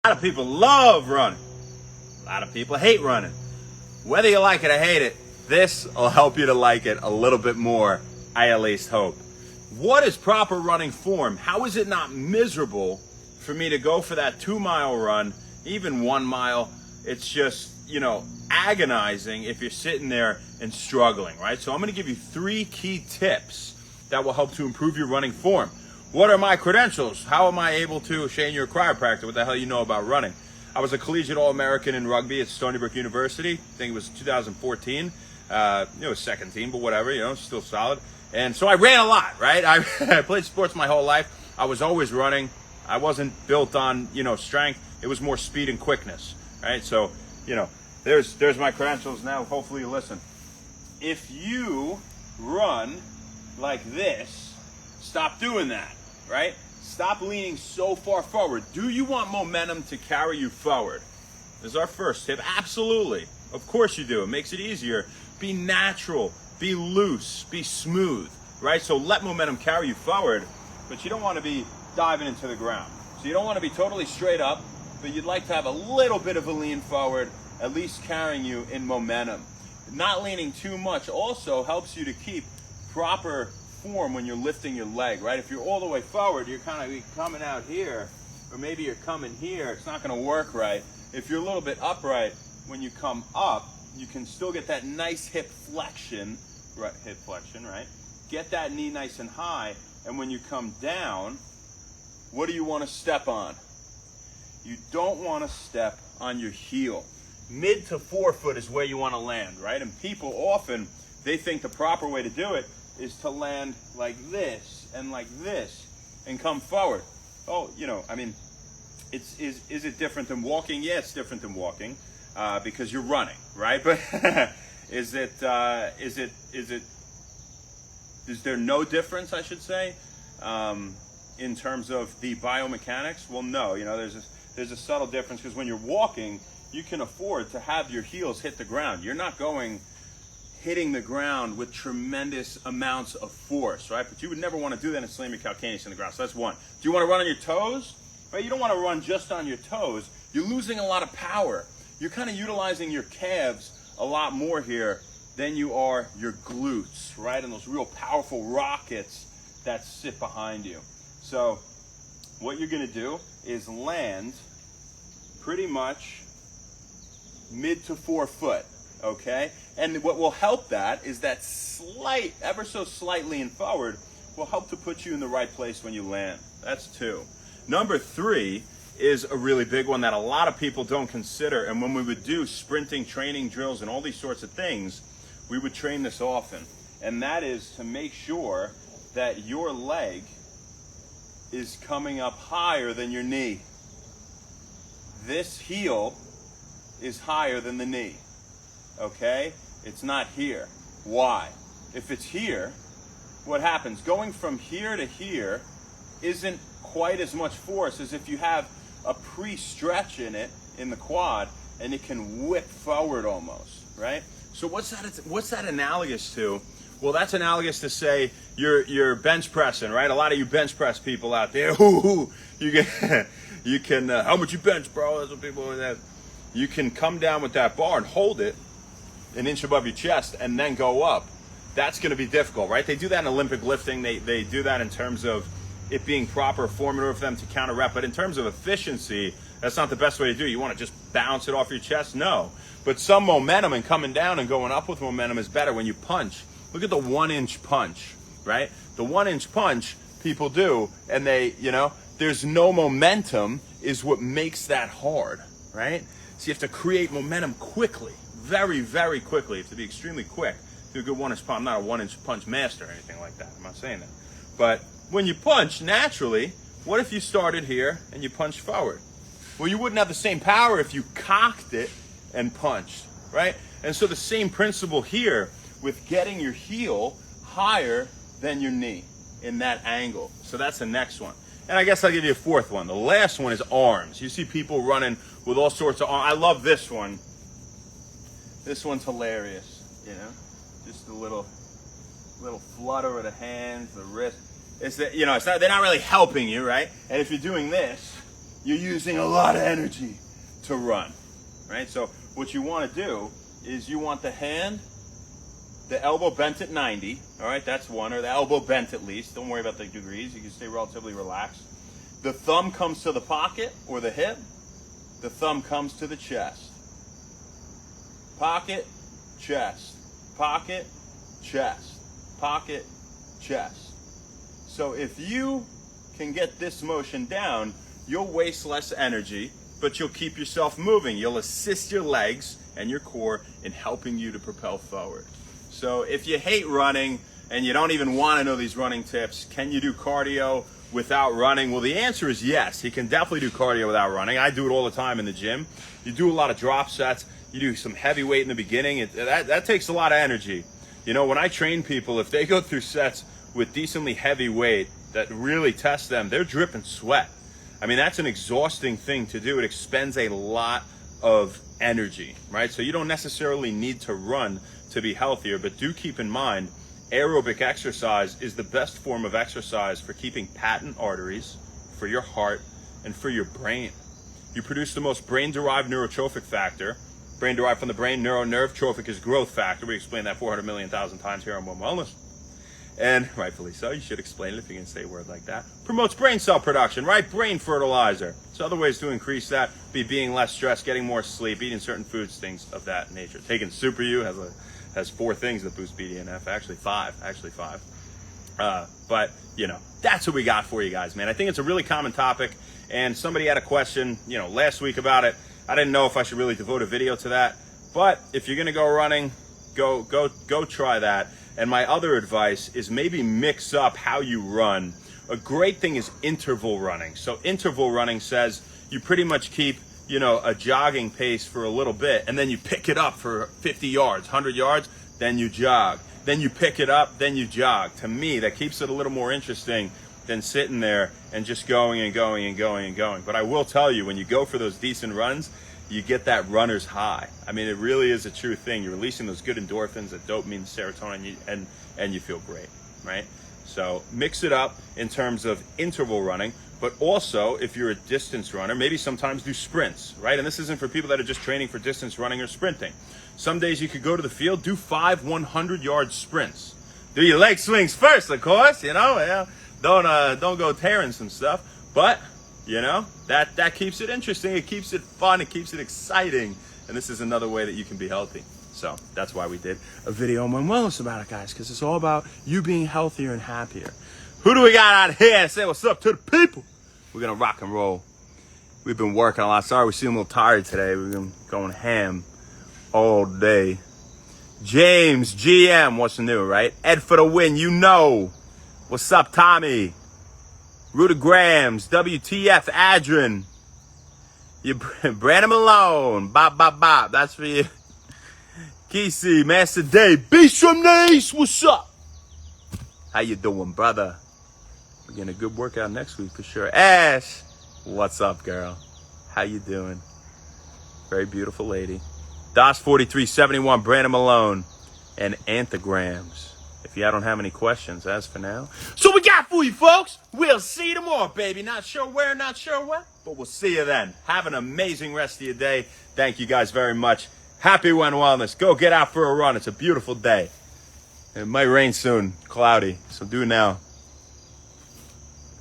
A lot of people love running. A lot of people hate running. Whether you like it or hate it, this will help you to like it a little bit more, I at least hope. What is proper running form? How is it not miserable for me to go for that 2-mile run, even 1 mile? It's just, agonizing if you're sitting there and struggling, right? So I'm going to give you 3 key tips that will help to improve your running form. What are my credentials? How am I able to, Shane, you're a chiropractor, what the hell you know about running? I was a collegiate All-American in rugby at Stony Brook University. I think it was 2014. It was second team, but whatever, still solid. And so I ran a lot, right? I played sports my whole life. I was always running. I wasn't built on, strength. It was more speed and quickness, right? So, there's my credentials now. Hopefully you listen. If you run like this, stop doing that, right? Stop leaning so far forward. Do you want momentum to carry you forward? This is our first tip. Absolutely. Of course you do. It makes it easier. Be natural. Be loose. Be smooth, right? So let momentum carry you forward, but you don't want to be diving into the ground. So you don't want to be totally straight up, but you'd like to have a little bit of a lean forward, at least carrying you in momentum. Not leaning too much also helps you to keep proper form when you're lifting your leg, right? If you're all the way forward, you're kind of coming out here, or maybe you're coming here, it's not going to work right. If you're a little bit upright, when you come up, you can still get that nice hip flexion, right? Get that knee nice and high, and when you come down, what do you want to step on? You don't want to step on your heel. Mid to forefoot is where you want to land, right? And people often, they think the proper way to do it is to land like this and come forward. Oh, is it different than walking? Yeah, it's different than walking because you're running, right? But is there no difference, I should say, in terms of the biomechanics? Well, no, there's a subtle difference because when you're walking, you can afford to have your heels hit the ground. You're not hitting the ground with tremendous amounts of force, right? But you would never want to do that and slam your calcaneus in the ground. So that's one. Do you want to run on your toes? Right? You don't want to run just on your toes. You're losing a lot of power. You're kind of utilizing your calves a lot more here than you are your glutes, right? And those real powerful rockets that sit behind you. So what you're going to do is land pretty much mid to forefoot, okay? And what will help that is that slight, ever so slight lean forward will help to put you in the right place when you land. That's 2. Number 3 is a really big one that a lot of people don't consider. And when we would do sprinting training drills and all these sorts of things, we would train this often. And that is to make sure that your leg is coming up higher than your knee. This heel is higher than the knee, okay? It's not here. Why? If it's here, what happens? Going from here to here isn't quite as much force as if you have a pre-stretch in it, in the quad, and it can whip forward almost, right? So what's that analogous to? Well, that's analogous to, say, you're bench pressing, right? A lot of you bench press people out there, you can, how much you bench, bro? That's what people have. You can come down with that bar and hold it an inch above your chest and then go up. That's going to be difficult, right? They do that in Olympic lifting. They do that in terms of it being proper form in order for them to counter rep. But in terms of efficiency, that's not the best way to do it. You want to just bounce it off your chest? No. But some momentum and coming down and going up with momentum is better when you punch. Look at the 1-inch punch, right? The 1-inch punch people do, and there's no momentum is what makes that hard, right? So you have to create momentum quickly, very, very quickly. You have to be extremely quick. Do a good 1-inch punch. I'm not a 1-inch punch master or anything like that. I'm not saying that. But when you punch, naturally, what if you started here and you punched forward? Well, you wouldn't have the same power if you cocked it and punched, right? And so the same principle here with getting your heel higher than your knee in that angle. So that's the next one. And I guess I'll give you a 4th one. The last one is arms. You see people running with all sorts of arms. I love this one. This one's hilarious, Just a little flutter of the hands, the wrist. It's that, it's not, they're not really helping you, right? And if you're doing this, you're using a lot of energy to run, right? So what you want to do is you want the elbow bent at 90, all right, that's one, or the elbow bent at least. Don't worry about the degrees. You can stay relatively relaxed. The thumb comes to the pocket or the hip. The thumb comes to the chest. Pocket, chest, pocket, chest, pocket, chest. So if you can get this motion down, you'll waste less energy, but you'll keep yourself moving. You'll assist your legs and your core in helping you to propel forward. So if you hate running and you don't even want to know these running tips, can you do cardio without running? Well, the answer is yes. You can definitely do cardio without running. I do it all the time in the gym. You do a lot of drop sets. You do some heavy weight in the beginning. That takes a lot of energy. You know, when I train people, if they go through sets with decently heavy weight that really test them, they're dripping sweat. I mean, that's an exhausting thing to do. It expends a lot of energy, right? So you don't necessarily need to run to be healthier, but do keep in mind, aerobic exercise is the best form of exercise for keeping patent arteries, for your heart, and for your brain. You produce the most brain-derived neurotrophic factor. Brain derived from the brain, nerve trophic is growth factor. We explain that 400 million thousand times here on One Wellness. And rightfully so, you should explain it if you can say a word like that. Promotes brain cell production, right? Brain fertilizer. So other ways to increase that be being less stressed, getting more sleep, eating certain foods, things of that nature. Taking Super U has 4 things that boost BDNF, actually five. But, you know, that's what we got for you guys, man. I think it's a really common topic, and somebody had a question, you know, last week about it. I didn't know if I should really devote a video to that, but if you're going to go running, go try that. And my other advice is maybe mix up how you run. A great thing is interval running. So interval running says you pretty much keep, you know, a jogging pace for a little bit, and then you pick it up for 50 yards, 100 yards, then you jog. Then you pick it up, then you jog. To me, that keeps it a little more interesting than sitting there and just going and going and going and going. But I will tell you, when you go for those decent runs, you get that runner's high. I mean, it really is a true thing. You're releasing those good endorphins, that dopamine, serotonin, and you feel great, right? So mix it up in terms of interval running, but also if you're a distance runner, maybe sometimes do sprints, right? And this isn't for people that are just training for distance running or sprinting. Some days you could go to the field, do 5 100-yard sprints. Do your leg swings first, of course, you know. Yeah. Don't go tearing some stuff, but you know, that keeps it interesting, it keeps it fun, it keeps it exciting, and this is another way that you can be healthy. So that's why we did a video on One Wellness about it, guys, because it's all about you being healthier and happier. Who do we got out here? Say what's up to the people. We're gonna rock and roll. We've been working a lot. Sorry we seem a little tired today. We've been going ham all day. James GM, what's new, right? Ed for the win, you know. What's up, Tommy? Rudigrams, WTF, Adrian. You Brandon Malone, bop. That's for you. Kesey, Master Day, Beast from the East, what's up? How you doing, brother? We're getting a good workout next week for sure. Ash, what's up, girl? How you doing? Very beautiful lady. DOS4371, Brandon Malone, and Anthograms. If you don't have any questions, as for now. So we got for you, folks. We'll see you tomorrow, baby. Not sure where, not sure when, but we'll see you then. Have an amazing rest of your day. Thank you guys very much. Happy One Wellness. Go get out for a run. It's a beautiful day. It might rain soon, cloudy, so do now.